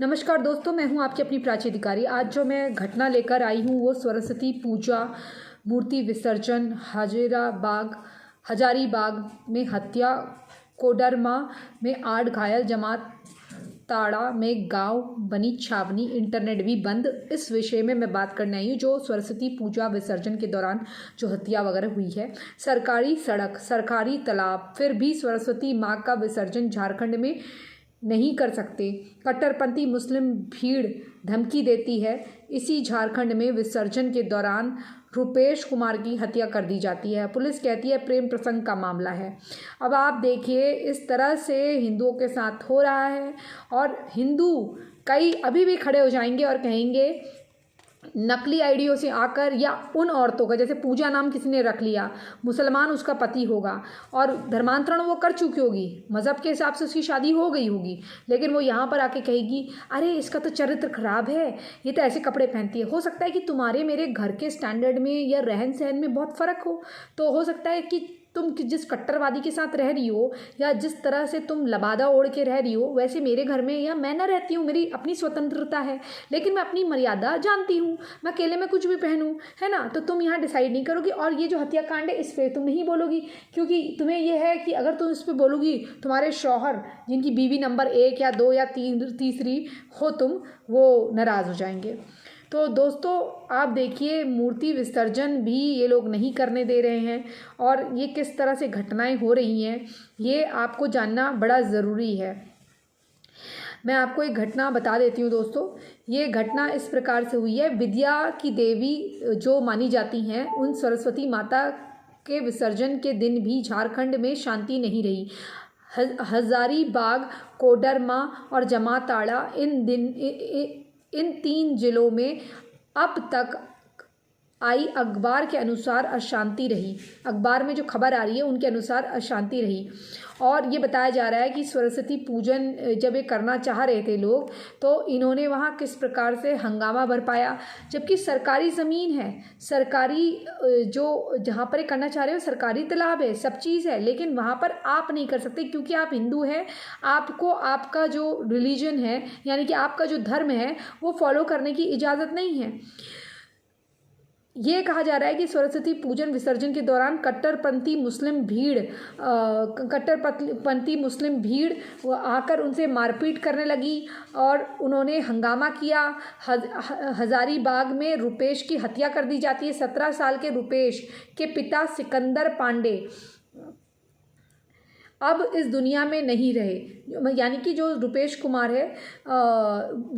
नमस्कार दोस्तों, मैं हूं आपकी अपनी प्राची अधिकारी। आज जो मैं घटना लेकर आई हूं वो सरस्वती पूजा मूर्ति विसर्जन हजारीबाग में हत्या, कोडरमा में 8 घायल, जमात ताड़ा में गांव बनी छावनी, इंटरनेट भी बंद। इस विषय में मैं बात करने आई हूँ जो सरस्वती पूजा विसर्जन के दौरान जो हत्या वगैरह हुई है। सरकारी सड़क, सरकारी तालाब, फिर भी सरस्वती माँ का विसर्जन झारखंड में नहीं कर सकते। कट्टरपंथी मुस्लिम भीड़ धमकी देती है। इसी झारखंड में विसर्जन के दौरान रुपेश कुमार की हत्या कर दी जाती है। पुलिस कहती है प्रेम प्रसंग का मामला है। अब आप देखिए, इस तरह से हिंदुओं के साथ हो रहा है और हिंदू कई अभी भी खड़े हो जाएंगे और कहेंगे नकली आईडियों से आकर, या उन औरतों का, जैसे पूजा नाम किसी ने रख लिया, मुसलमान उसका पति होगा और धर्मांतरण वो कर चुकी होगी, मज़हब के हिसाब से उसकी शादी हो गई होगी, लेकिन वो यहाँ पर आके कहेगी अरे इसका तो चरित्र खराब है, ये तो ऐसे कपड़े पहनती है। हो सकता है कि तुम्हारे मेरे घर के स्टैंडर्ड में या रहन सहन में बहुत फ़र्क हो सकता है कि तुम जिस कट्टरवादी के साथ रह रही हो या जिस तरह से तुम लबादा ओढ़ के रह रही हो, वैसे मेरे घर में या मैं ना रहती हूँ, मेरी अपनी स्वतंत्रता है, लेकिन मैं अपनी मर्यादा जानती हूँ, मैं अकेले में कुछ भी पहनूँ, है ना। तो तुम यहाँ डिसाइड नहीं करोगी। और ये जो हत्याकांड है इस पर तुम नहीं बोलोगी, क्योंकि तुम्हें ये है कि अगर तुम इस पर बोलोगी, तुम्हारे शौहर जिनकी बीवी नंबर 1 या 2 या 3 तीसरी हो तुम, वो नाराज़ हो जाएंगे। तो दोस्तों आप देखिए, मूर्ति विसर्जन भी ये लोग नहीं करने दे रहे हैं और ये किस तरह से घटनाएं हो रही हैं, ये आपको जानना बड़ा ज़रूरी है। मैं आपको एक घटना बता देती हूँ दोस्तों। ये घटना इस प्रकार से हुई है। विद्या की देवी जो मानी जाती हैं, उन सरस्वती माता के विसर्जन के दिन भी झारखंड में शांति नहीं रही। हजारीबाग, कोडरमा और जमाताड़ा इन 3 जिलों में अब तक आई अखबार के अनुसार अशांति रही। अखबार में जो खबर आ रही है उनके अनुसार अशांति रही और ये बताया जा रहा है कि सरस्वती पूजन जब ये करना चाह रहे थे लोग, तो इन्होंने वहाँ किस प्रकार से हंगामा बरपाया, जबकि सरकारी ज़मीन है, सरकारी जो जहाँ पर ये करना चाह रहे हो सरकारी तालाब है, सब चीज़ है, लेकिन वहाँ पर आप नहीं कर सकते क्योंकि आप हिंदू हैं। आपको आपका जो रिलीजन है, यानी कि आपका जो धर्म है, वो फॉलो करने की इजाज़त नहीं है। ये कहा जा रहा है कि सरस्वती पूजन विसर्जन के दौरान कट्टरपंथी मुस्लिम भीड़ आकर उनसे मारपीट करने लगी और उन्होंने हंगामा किया। हजारीबाग में रुपेश की हत्या कर दी जाती है। 17 साल के रुपेश के पिता सिकंदर पांडे अब इस दुनिया में नहीं रहे, यानी कि जो रुपेश कुमार है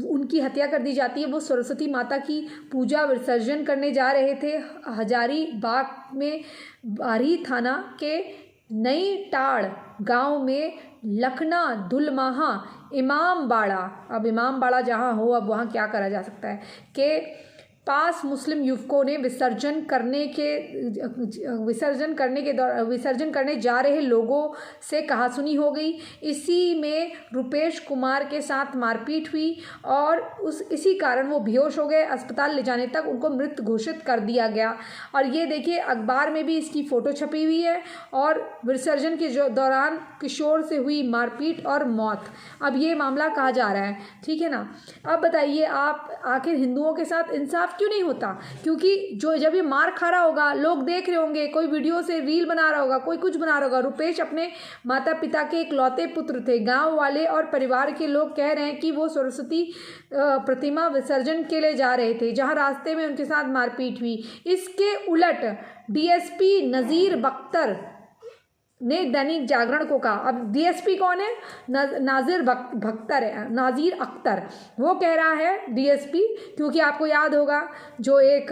उनकी हत्या कर दी जाती है। वो सरस्वती माता की पूजा विसर्जन करने जा रहे थे। हजारीबाग में बारी थाना के नई टाड़ गांव में लखना दुलमाहा इमामबाड़ा, अब इमामबाड़ा जहाँ हो, अब वहाँ क्या करा जा सकता है, के पास मुस्लिम युवकों ने विसर्जन करने जा रहे लोगों से कहासुनी हो गई। इसी में रुपेश कुमार के साथ मारपीट हुई और इसी कारण वो बेहोश हो गए। अस्पताल ले जाने तक उनको मृत घोषित कर दिया गया। और ये देखिए, अखबार में भी इसकी फ़ोटो छपी हुई है और विसर्जन के दौरान किशोर से हुई मारपीट और मौत, अब ये मामला कहा जा रहा है, ठीक है ना। अब बताइए आप, आखिर हिंदुओं के साथ इंसाफ क्यों नहीं होता? क्योंकि जो जब ये मार खा रहा होगा, लोग देख रहे होंगे, कोई वीडियो से रील बना रहा होगा, कोई कुछ बना रहा होगा। रुपेश अपने माता पिता के इकलौते पुत्र थे। गांव वाले और परिवार के लोग कह रहे हैं कि वो सरस्वती प्रतिमा विसर्जन के लिए जा रहे थे, जहां रास्ते में उनके साथ मारपीट हुई। इसके उलट डीएसपी नज़ीर बख्तर ने दैनिक जागरण को कहा, अब डीएसपी कौन है? नाज़िर अख्तर, वो कह रहा है डीएसपी, क्योंकि आपको याद होगा जो एक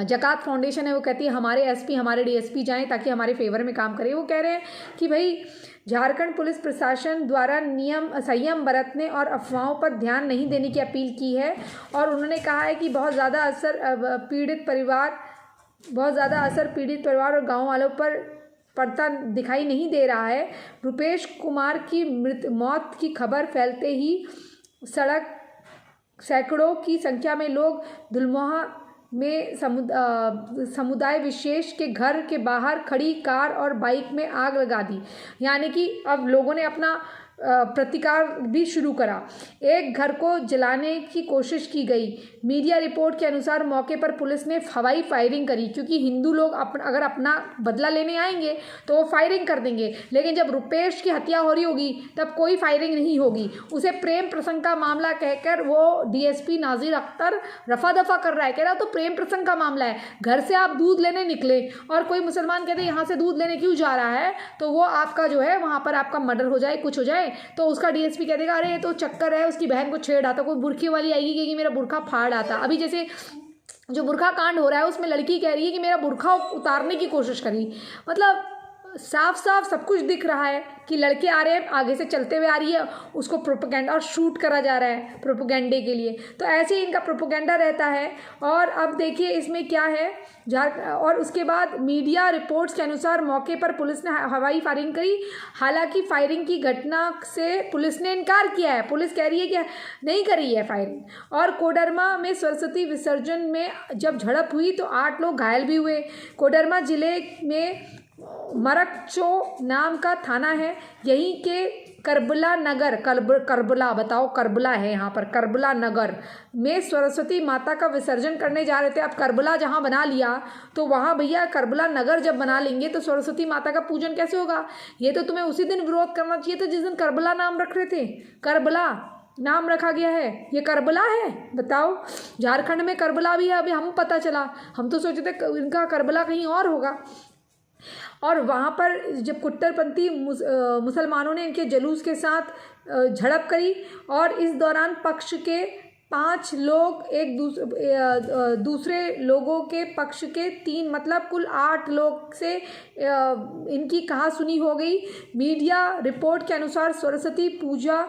जकात फाउंडेशन है वो कहती है हमारे एसपी हमारे डीएसपी जाएं ताकि हमारे फेवर में काम करें। वो कह रहे हैं कि भाई झारखंड पुलिस प्रशासन द्वारा संयम बरतने और अफवाहों पर ध्यान नहीं देने की अपील की है और उन्होंने कहा है कि बहुत ज़्यादा असर पीड़ित परिवार और गाँव वालों पर पड़ता दिखाई नहीं दे रहा है। रुपेश कुमार की मौत की खबर फैलते ही सैकड़ों की संख्या में लोग दुलमोहा में समुदाय विशेष के घर के बाहर खड़ी कार और बाइक में आग लगा दी। यानी कि अब लोगों ने अपना प्रतिकार भी शुरू करा। एक घर को जलाने की कोशिश की गई। मीडिया रिपोर्ट के अनुसार मौके पर पुलिस ने हवाई फायरिंग करी, क्योंकि हिंदू लोग अगर अपना बदला लेने आएंगे तो वो फायरिंग कर देंगे, लेकिन जब रुपेश की हत्या हो रही होगी तब कोई फायरिंग नहीं होगी। उसे प्रेम प्रसंग का मामला कहकर वो डीएसपी नाजिर अख्तर रफा दफा कर रहा है, कह रहा तो प्रेम प्रसंग का मामला है, घर से आप दूध लेने निकले और कोई मुसलमान कहते यहाँ से दूध लेने क्यों जा रहा है, तो वो आपका जो है वहाँ पर आपका मर्डर हो जाए, कुछ हो जाए, तो उसका डीएसपी कह देगा अरे ये तो चक्कर है, उसकी बहन को छेड़ आता, कोई बुरखे वाली आएगी कि मेरा बुरखा फाड़ आता। अभी जैसे जो बुरखा कांड हो रहा है उसमें लड़की कह रही है कि मेरा बुरखा उतारने की कोशिश करी, मतलब साफ साफ सब कुछ दिख रहा है कि लड़के आ रहे हैं, आगे से चलते हुए आ रही है, उसको प्रोपेगेंडा और शूट करा जा रहा है प्रोपेगेंडे के लिए, तो ऐसे ही इनका प्रोपेगेंडा रहता है। और अब देखिए इसमें क्या है, और उसके बाद मीडिया रिपोर्ट्स के अनुसार मौके पर पुलिस ने हवाई फायरिंग करी। हालांकि फायरिंग की घटना से पुलिस ने इनकार किया है, पुलिस कह रही है कि नहीं करी है फायरिंग। और कोडरमा में सरस्वती विसर्जन में जब झड़प हुई तो 8 लोग घायल भी हुए। कोडरमा जिले में मरकचो नाम का थाना है, यहीं के करबला नगर, करबला बताओ, करबला है यहाँ पर, करबला नगर में सरस्वती माता का विसर्जन करने जा रहे थे। अब करबला जहाँ बना लिया तो वहाँ भैया करबला नगर जब बना लेंगे तो सरस्वती माता का पूजन कैसे होगा। ये तो तुम्हें उसी दिन विरोध करना चाहिए था जिस दिन करबला नाम रख रहे थे, करबला नाम रखा गया है, ये करबला है, बताओ। झारखंड में करबला भी है, अभी हम पता चला, हम तो सोचे थे इनका करबला कहीं और होगा। और वहाँ पर जब कट्टरपंथी मुसलमानों ने इनके जुलूस के साथ झड़प करी और इस दौरान पक्ष के 5 लोग एक दूसरे लोगों के पक्ष के 3, मतलब कुल 8 लोग से इनकी कहासुनी हो गई। मीडिया रिपोर्ट के अनुसार सरस्वती पूजा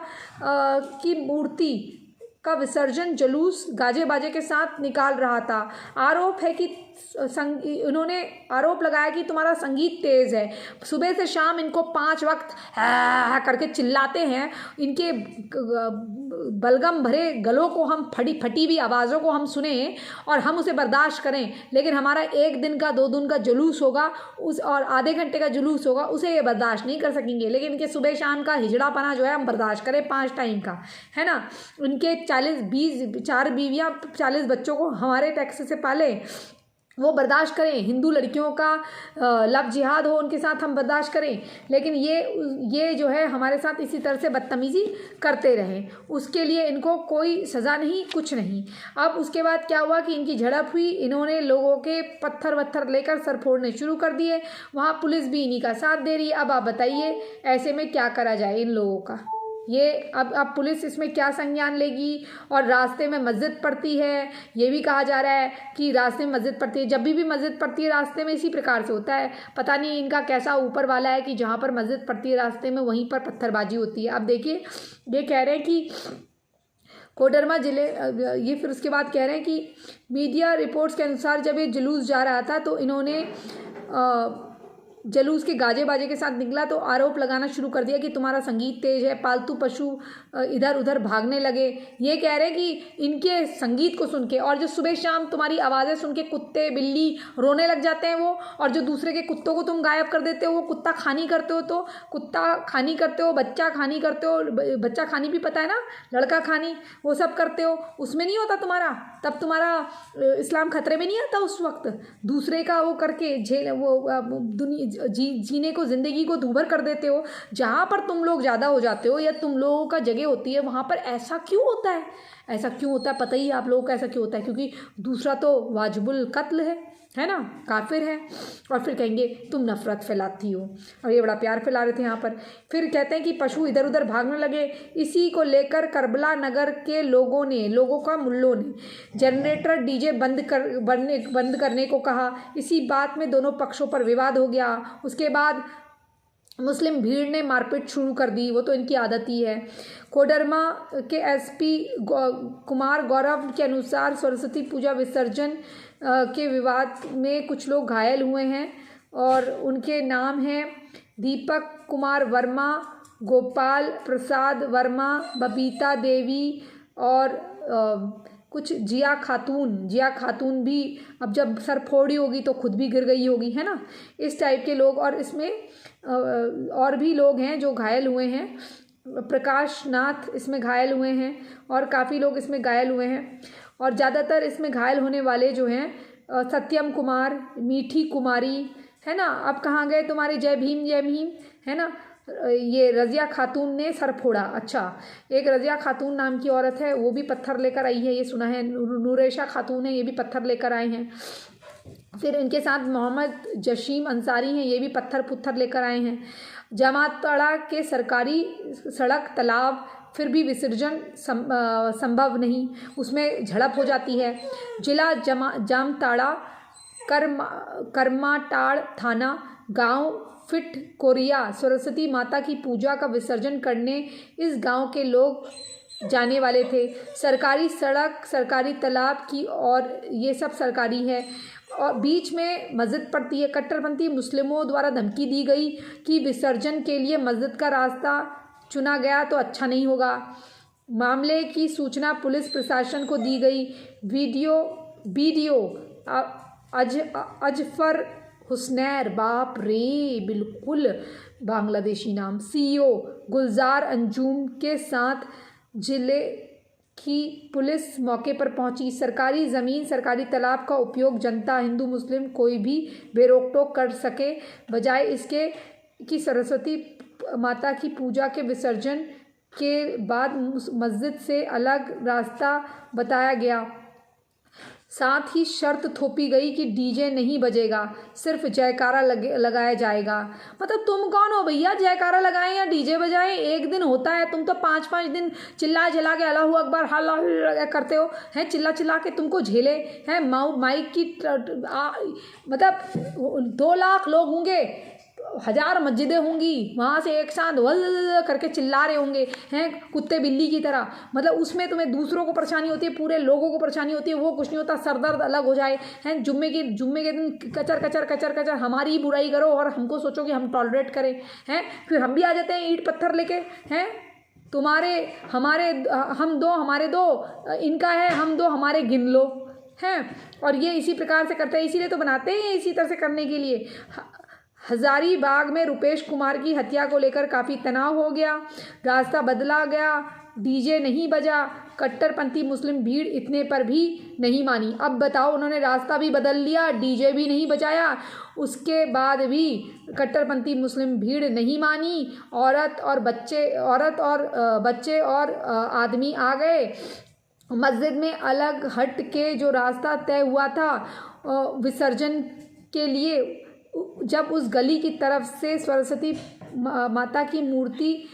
की मूर्ति का विसर्जन जुलूस गाजे बाजे के साथ निकाल रहा था। आरोप है कि उन्होंने आरोप लगाया कि तुम्हारा संगीत तेज है, सुबह से शाम इनको 5 वक्त करके चिल्लाते हैं, इनके बलगम भरे गलों को हम फटी हुई आवाज़ों को हम सुने और हम उसे बर्दाश्त करें, लेकिन हमारा 1 दिन का 2 दिन का जुलूस होगा उस और आधे घंटे का जुलूस होगा, उसे ये बर्दाश्त नहीं कर सकेंगे। लेकिन इनके सुबह शाम का हिजड़ापना जो है हम बर्दाश्त करें, 5 टाइम का, है ना। उनके 4 बीवियाँ 40 बच्चों को हमारे टैक्स से पाले, वो बर्दाश्त करें। हिंदू लड़कियों का लव जिहाद हो उनके साथ हम बर्दाश्त करें, लेकिन ये जो है हमारे साथ इसी तरह से बदतमीज़ी करते रहें, उसके लिए इनको कोई सज़ा नहीं, कुछ नहीं। अब उसके बाद क्या हुआ कि इनकी झड़प हुई, इन्होंने लोगों के पत्थर वत्थर लेकर सर फोड़ने शुरू कर दिए। वहाँ पुलिस भी इन्हीं का साथ दे रही है। अब आप बताइए ऐसे में क्या करा जाए इन लोगों का, ये अब पुलिस इसमें क्या संज्ञान लेगी। और रास्ते में मस्जिद पड़ती है, ये भी कहा जा रहा है कि रास्ते में मस्जिद पड़ती है, जब भी मस्जिद पड़ती है रास्ते में इसी प्रकार से होता है। पता नहीं इनका कैसा ऊपर वाला है कि जहाँ पर मस्जिद पड़ती है रास्ते में वहीं पर पत्थरबाजी होती है। अब देखिए ये कह रहे हैं कि कोडरमा जिले, ये फिर उसके बाद कह रहे हैं कि मीडिया रिपोर्ट्स के अनुसार जब ये जुलूस जा रहा था तो इन्होंने जुलूस के गाजे बाजे के साथ निकला तो आरोप लगाना शुरू कर दिया कि तुम्हारा संगीत तेज है, पालतू पशु इधर उधर भागने लगे। ये कह रहे हैं कि इनके संगीत को सुन के और जो सुबह शाम तुम्हारी आवाज़ें सुन के कुत्ते बिल्ली रोने लग जाते हैं वो, और जो दूसरे के कुत्तों को तुम गायब कर देते हो, वो कुत्ता खानी करते हो, तो कुत्ता खानी करते हो, बच्चा खानी करते हो, बच्चा खानी भी पता है ना, लड़का खानी, वो सब करते हो, उसमें नहीं होता तुम्हारा, तब तुम्हारा इस्लाम खतरे में नहीं आता उस वक्त। दूसरे का वो करके जीने को, ज़िंदगी को दूभर कर देते हो। जहाँ पर तुम लोग ज़्यादा हो जाते हो या तुम लोगों का जगह होती है वहाँ पर ऐसा क्यों होता है, ऐसा क्यों होता है पता ही है आप लोगों को ऐसा क्यों होता है, क्योंकि दूसरा तो वाजिबुल कत्ल है ना, काफिर है, और फिर कहेंगे तुम नफरत फैलाती हो, और ये बड़ा प्यार फैला रहे थे यहाँ पर। फिर कहते हैं कि पशु इधर उधर भागने लगे। इसी को लेकर करबला नगर के लोगों का मुल्लों ने जनरेटर डीजे बंद करने को कहा। इसी बात में दोनों पक्षों पर विवाद हो गया। उसके बाद मुस्लिम भीड़ ने मारपीट शुरू कर दी, वो तो इनकी आदत ही है। कोडरमा के एसपी कुमार गौरव के अनुसार सरस्वती पूजा विसर्जन के विवाद में कुछ लोग घायल हुए हैं और उनके नाम हैं दीपक कुमार वर्मा, गोपाल प्रसाद वर्मा, बबीता देवी और कुछ जिया खातून भी, अब जब सर फोड़ी होगी तो खुद भी गिर गई होगी, है ना, इस टाइप के लोग। और इसमें और भी लोग हैं जो घायल हुए हैं। प्रकाश नाथ इसमें घायल हुए हैं और काफ़ी लोग इसमें घायल हुए हैं। और ज़्यादातर इसमें घायल होने वाले जो हैं सत्यम कुमार, मीठी कुमारी, है ना। अब कहाँ गए तुम्हारे जय भीम है ना। ये रज़िया खातून ने सर फोड़ा। अच्छा, एक रज़िया खातून नाम की औरत है, वो भी पत्थर लेकर आई है, ये सुना है। नूरेशा खातून है, ये भी पत्थर लेकर आए हैं। फिर इनके साथ मोहम्मद जशीम अंसारी हैं, ये भी पत्थर पुत्थर लेकर आए हैं। जामताड़ा के सरकारी सड़क तालाब फिर भी विसर्जन संभव नहीं, उसमें झड़प हो जाती है। जिला जामताड़ा करमाटाड़ थाना गांव फिट कोरिया सरस्वती माता की पूजा का विसर्जन करने इस गांव के लोग जाने वाले थे। सरकारी सड़क, सरकारी तालाब की और ये सब सरकारी है और बीच में मस्जिद पड़ती है। कट्टरपंथी मुस्लिमों द्वारा धमकी दी गई कि विसर्जन के लिए मस्जिद का रास्ता चुना गया तो अच्छा नहीं होगा। मामले की सूचना पुलिस प्रशासन को दी गई। वीडियो अजफर हुस्नैर, बाप रे, बिल्कुल बांग्लादेशी नाम, सीईओ गुलजार अंजुम के साथ जिले की पुलिस मौके पर पहुंची। सरकारी ज़मीन, सरकारी तालाब का उपयोग जनता, हिंदू मुस्लिम कोई भी बेरोक टोक कर सके, बजाय इसके कि सरस्वती माता की पूजा के विसर्जन के बाद मस्जिद से अलग रास्ता बताया गया। साथ ही शर्त थोपी गई कि डीजे नहीं बजेगा, सिर्फ जयकारा लगाया जाएगा। मतलब तुम कौन हो भैया, जयकारा लगाएं या डीजे बजाएं? एक दिन होता है, तुम तो 5-5 दिन चिल्ला चिल्ला के अल्लाहू अकबर हल्ला करते हो हैं, चिल्ला चिल्ला के तुमको झेले हैं। माइक की मतलब 2 लाख लोग होंगे, 1000 मस्जिदें होंगी, वहाँ से एक साथ वल करके चिल्ला रहे होंगे हैं कुत्ते बिल्ली की तरह। मतलब उसमें तुम्हें दूसरों को परेशानी होती है, पूरे लोगों को परेशानी होती है, वो कुछ नहीं होता, सरदर्द अलग हो जाए हैं। जुम्मे के दिन कचर कचर कचर कचर हमारी ही बुराई करो और हमको सोचो कि हम टॉलरेट करें हैं। फिर हम भी आ जाते हैं ईंट पत्थर लेके हैं, तुम्हारे हमारे हम दो हमारे दो, इनका है हम दो हमारे गिन लो हैं। और ये इसी प्रकार से करते हैं, इसीलिए तो बनाते हैं इसी तरह से करने के लिए। हजारीबाग में रुपेश कुमार की हत्या को लेकर काफ़ी तनाव हो गया, रास्ता बदला गया, डीजे नहीं बजा। कट्टरपंथी मुस्लिम भीड़ इतने पर भी नहीं मानी। अब बताओ, उन्होंने रास्ता भी बदल लिया, डीजे भी नहीं बजाया, उसके बाद भी कट्टरपंथी मुस्लिम भीड़ नहीं मानी। औरत और बच्चे और आदमी आ गए। मस्जिद में अलग हट के जो रास्ता तय हुआ था विसर्जन के लिए, जब उस गली की तरफ से सरस्वती माता की मूर्ति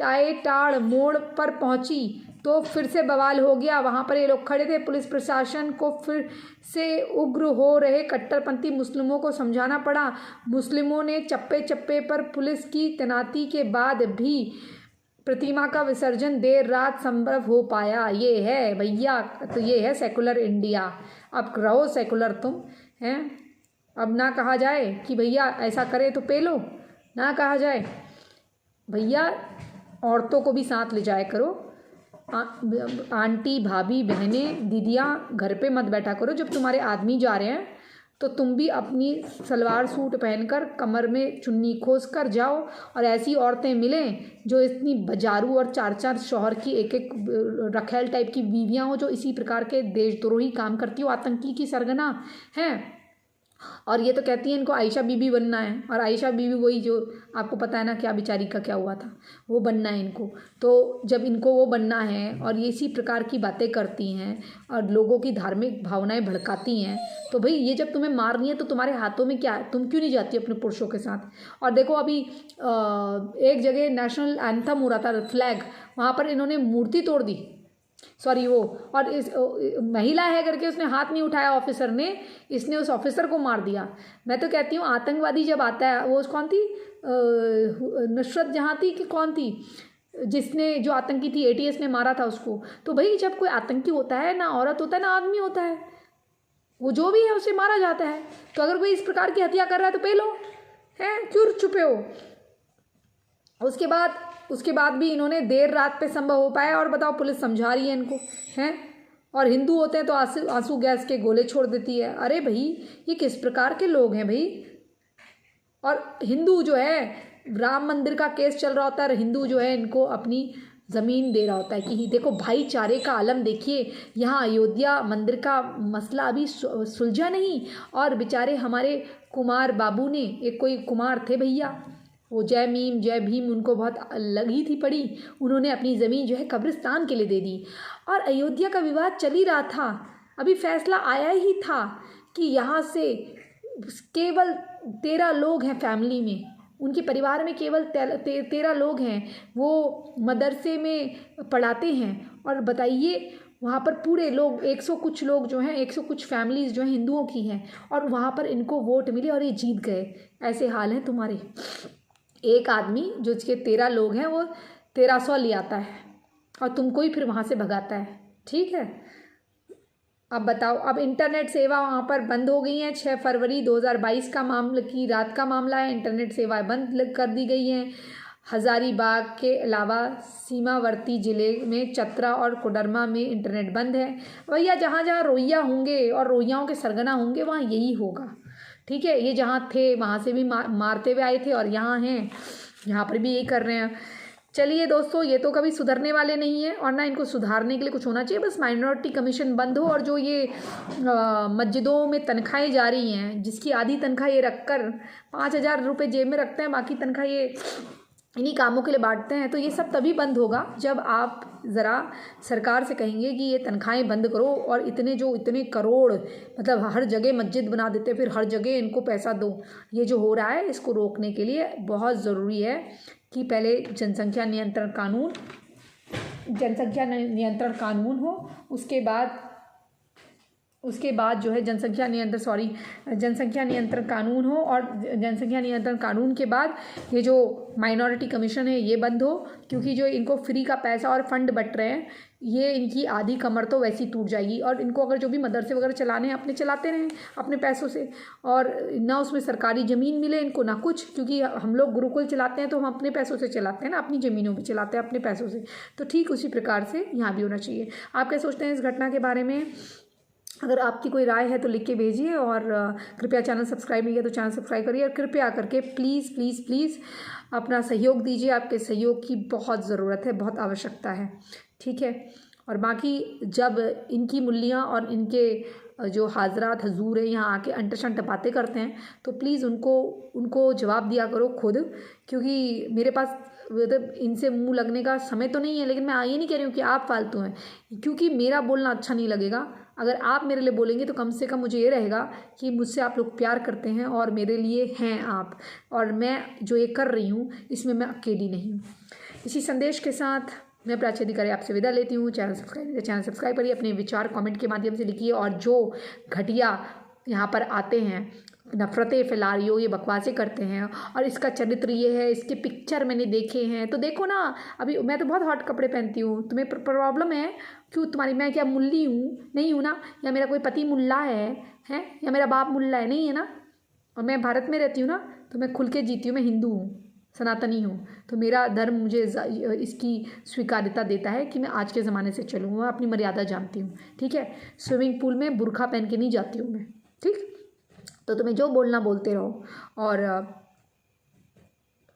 टाड़ मोड़ पर पहुंची तो फिर से बवाल हो गया। वहां पर ये लोग खड़े थे। पुलिस प्रशासन को फिर से उग्र हो रहे कट्टरपंथी मुस्लिमों को समझाना पड़ा। मुस्लिमों ने चप्पे चप्पे पर पुलिस की तैनाती के बाद भी प्रतिमा का विसर्जन देर रात संभव हो पाया। ये है भैया, तो ये है सेकुलर इंडिया। अब रहो सेकुलर तुम हैं। अब ना कहा जाए कि भैया ऐसा करे तो पे लो, ना कहा जाए भैया औरतों को भी साथ ले जाया करो। आंटी, भाभी, बहनें, दीदियाँ घर पे मत बैठा करो। जब तुम्हारे आदमी जा रहे हैं तो तुम भी अपनी सलवार सूट पहनकर कमर में चुन्नी खोस कर जाओ। और ऐसी औरतें मिलें जो इतनी बजारू और 4-4 शौहर की एक रखेल टाइप की बीवियाँ हो, जो इसी प्रकार के देशद्रोही काम करती हो, आतंकी की सरगना हैं। और ये तो कहती है इनको आयशा बीबी बनना है, और आयशा बीबी वही जो आपको पता है ना क्या बेचारी का क्या हुआ था, वो बनना है इनको। तो जब इनको वो बनना है और ये इसी प्रकार की बातें करती हैं और लोगों की धार्मिक भावनाएं भड़काती हैं, तो भाई ये जब तुम्हें मारनी है तो तुम्हारे हाथों में क्या है? तुम क्यों नहीं जाती अपने पुरुषों के साथ? और देखो अभी एक जगह नेशनल एंथम हो रहा था, फ्लैग, वहाँ पर इन्होंने मूर्ति तोड़ दी, सॉरी वो, और इस महिला है करके उसने हाथ नहीं उठाया ऑफिसर ने, इसने उस ऑफिसर को मार दिया। मैं तो कहती हूँ आतंकवादी जब आता है, वो कौन थी, नुसरत जहाँ थी कि कौन थी जिसने, जो आतंकी थी, ATS ने मारा था उसको। तो भाई जब कोई आतंकी होता है, ना औरत होता है ना आदमी होता है, वो जो भी है उसे मारा जाता है। तो अगर कोई इस प्रकार की हत्या कर रहा है तो पे लो, हैं, क्यों छुपे हो? उसके बाद भी इन्होंने देर रात पे संभव हो पाया। और बताओ पुलिस समझा रही है इनको, हैं। और हिंदू होते हैं तो आंसू गैस के गोले छोड़ देती है। अरे भाई ये किस प्रकार के लोग हैं भाई। और हिंदू जो है राम मंदिर का केस चल रहा होता है, हिंदू जो है इनको अपनी ज़मीन दे रहा होता है कि देखो भाईचारे का आलम देखिए, यहाँ अयोध्या मंदिर का मसला अभी सुलझा नहीं, और बेचारे हमारे कुमार बाबू ने, एक कोई कुमार थे भैया, वो जय मीम जय भीम उनको बहुत लगी थी पड़ी, उन्होंने अपनी ज़मीन जो है कब्रिस्तान के लिए दे दी। और अयोध्या का विवाद चल ही रहा था, अभी फैसला आया ही था कि यहाँ से केवल 13 लोग हैं फैमिली में, उनके परिवार में केवल 13 लोग हैं, वो मदरसे में पढ़ाते हैं। और बताइए वहाँ पर पूरे लोग 100 कुछ लोग जो हैं, 100 कुछ फैमिलीज़ जो हैं हिंदुओं की हैं, और वहाँ पर इनको वोट मिले और ये जीत गए। ऐसे हाल हैं तुम्हारे। एक आदमी जो इसके 13 लोग हैं वो 1300 ले आता है और तुमको ही फिर वहाँ से भगाता है। ठीक है, अब बताओ, अब इंटरनेट सेवा वहाँ पर बंद हो गई हैं। 6 फरवरी 2022 का मामला की रात का मामला है, इंटरनेट सेवाएं बंद कर दी गई हैं। हजारीबाग के अलावा सीमावर्ती ज़िले में चतरा और कोडरमा में इंटरनेट बंद है। भैया जहाँ जहाँ रोहिंग्या होंगे और रोहिंग्याओं के सरगना होंगे वहाँ यही होगा। ठीक है, ये जहाँ थे वहाँ से भी मारते हुए आए थे और यहाँ हैं, यहाँ पर भी यही कर रहे हैं। चलिए दोस्तों, ये तो कभी सुधरने वाले नहीं है और ना इनको सुधारने के लिए कुछ होना चाहिए। बस माइनॉरिटी कमीशन बंद हो, और जो ये मस्जिदों में तनख्वाहें जा रही हैं, जिसकी आधी तनख्वाह ये रखकर 5,000 रुपये जेब में रखते हैं, बाकी तनख्वाह ये इन्हीं कामों के लिए बांटते हैं, तो ये सब तभी बंद होगा जब आप ज़रा सरकार से कहेंगे कि ये तनख्वाहें बंद करो। और इतने करोड़ मतलब हर जगह मस्जिद बना देते, फिर हर जगह इनको पैसा दो। ये जो हो रहा है इसको रोकने के लिए बहुत ज़रूरी है कि पहले जनसंख्या नियंत्रण कानून हो, उसके बाद जो है जनसंख्या नियंत्रण कानून हो, और जनसंख्या नियंत्रण कानून के बाद ये जो माइनॉरिटी कमीशन है ये बंद हो, क्योंकि जो इनको फ्री का पैसा और फंड बट रहे हैं, ये इनकी आधी कमर तो वैसी टूट जाएगी। और इनको अगर जो भी मदरसे वगैरह चलाने हैं अपने चलाते रहें अपने पैसों से, और ना उसमें सरकारी ज़मीन मिले इनको ना कुछ, क्योंकि हम लोग गुरुकुल चलाते हैं तो हम अपने पैसों से चलाते हैं ना, अपनी ज़मीनों पर चलाते हैं अपने पैसों से। तो ठीक उसी प्रकार से यहाँ भी होना चाहिए। आप क्या सोचते हैं इस घटना के बारे में? अगर आपकी कोई राय है तो लिख के भेजिए, और कृपया चैनल सब्सक्राइब नहीं किया तो चैनल सब्सक्राइब करिए, और कृपया करके प्लीज़ प्लीज़ प्लीज़ अपना सहयोग दीजिए। आपके सहयोग की बहुत ज़रूरत है, बहुत आवश्यकता है। ठीक है, और बाकी जब इनकी मुल्लियाँ और इनके जो हाजरात हजूर हैं यहाँ आके अंट शंट बातें करते हैं, तो प्लीज़ उनको जवाब दिया करो खुद, क्योंकि मेरे पास मतलब इनसे मुंह लगने का समय तो नहीं है। लेकिन मैं ये नहीं कह रही हूँ कि आप फालतू हैं, क्योंकि मेरा बोलना अच्छा नहीं लगेगा। अगर आप मेरे लिए बोलेंगे तो कम से कम मुझे ये रहेगा कि मुझसे आप लोग प्यार करते हैं और मेरे लिए हैं आप, और मैं जो ये कर रही हूँ इसमें मैं अकेली नहीं हूँ। इसी संदेश के साथ मैं प्राची अधिकारी आपसे विदा लेती हूँ। चैनल सब्सक्राइब करिए, अपने विचार कमेंट के माध्यम से लिखिए, और जो घटिया यहाँ पर आते हैं नफ़रतें फैला रही हो, ये बकवासें करते हैं, और इसका चरित्र ये है, इसके पिक्चर मैंने देखे हैं, तो देखो ना। अभी मैं तो बहुत हॉट कपड़े पहनती हूँ, तुम्हें प्रॉब्लम है क्यों? तुम्हारी मैं क्या मुल्ली हूँ? नहीं हूँ ना। या मेरा कोई पति मुल्ला है या मेरा बाप मुल्ला है? नहीं है ना। और मैं भारत में रहती हूँ ना, तो मैं खुल के जीती हूँ। मैं हिंदू हूँ, सनातनी हूँ, तो मेरा धर्म मुझे इसकी स्वीकार्यता देता है कि मैं आज के ज़माने से चलूँ। मैं अपनी मर्यादा जानती हूँ। ठीक है, स्विमिंग पूल में बुर्खा पहन के नहीं जाती हूँ मैं। ठीक, तो तुम्हें जो बोलना बोलते रहो। और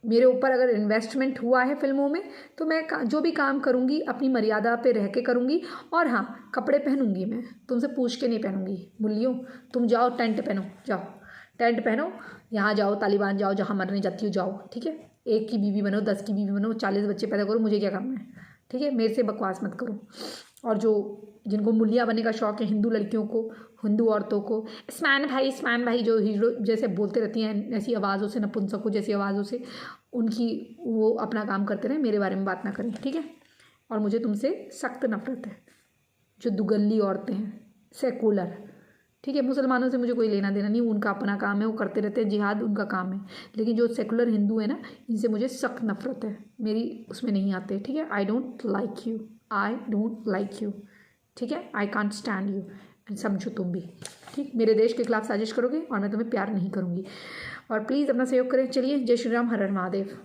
मेरे ऊपर अगर इन्वेस्टमेंट हुआ है फिल्मों में, तो मैं जो भी काम करूँगी अपनी मर्यादा पे रह के करूँगी। और हाँ, कपड़े पहनूँगी मैं, तुमसे पूछ के नहीं पहनूँगी। मुल्लियों, तुम जाओ टेंट पहनो, जाओ टेंट पहनो, यहाँ जाओ तालिबान जाओ, जहाँ मरने जाती हो जाओ। ठीक है, 1 की बीवी बनो, 10 की बीवी बनो, 40 बच्चे पैदा करो, मुझे क्या करना है? ठीक है, मेरे से बकवास मत करो। और जिनको मुल्लिया बनने का शौक़ है, हिंदू लड़कियों को, हिंदू औरतों को स्मैन भाई जो हीरो जैसे बोलते रहती हैं ऐसी आवाज़ों से, नपुंसकों जैसी आवाज़ों से, उनकी वो अपना काम करते रहें, मेरे बारे में बात ना करें। ठीक है, और मुझे तुमसे सख्त नफरत है, जो दुगल्ली औरतें हैं, सेकुलर। ठीक है, मुसलमानों से मुझे कोई लेना देना नहीं, उनका अपना काम है, वो करते रहते हैं, जिहाद उनका काम है। लेकिन जो सेकुलर हिंदू है ना, इनसे मुझे सख्त नफरत है, मेरी उसमें नहीं आते। ठीक है, आई डोंट लाइक यू। ठीक है, आई कांट स्टैंड यू। समझो तुम भी। ठीक, मेरे देश के खिलाफ साजिश करोगे और मैं तुम्हें प्यार नहीं करूँगी। और प्लीज़ अपना सहयोग करें। चलिए, जय श्री राम, हर हर महादेव।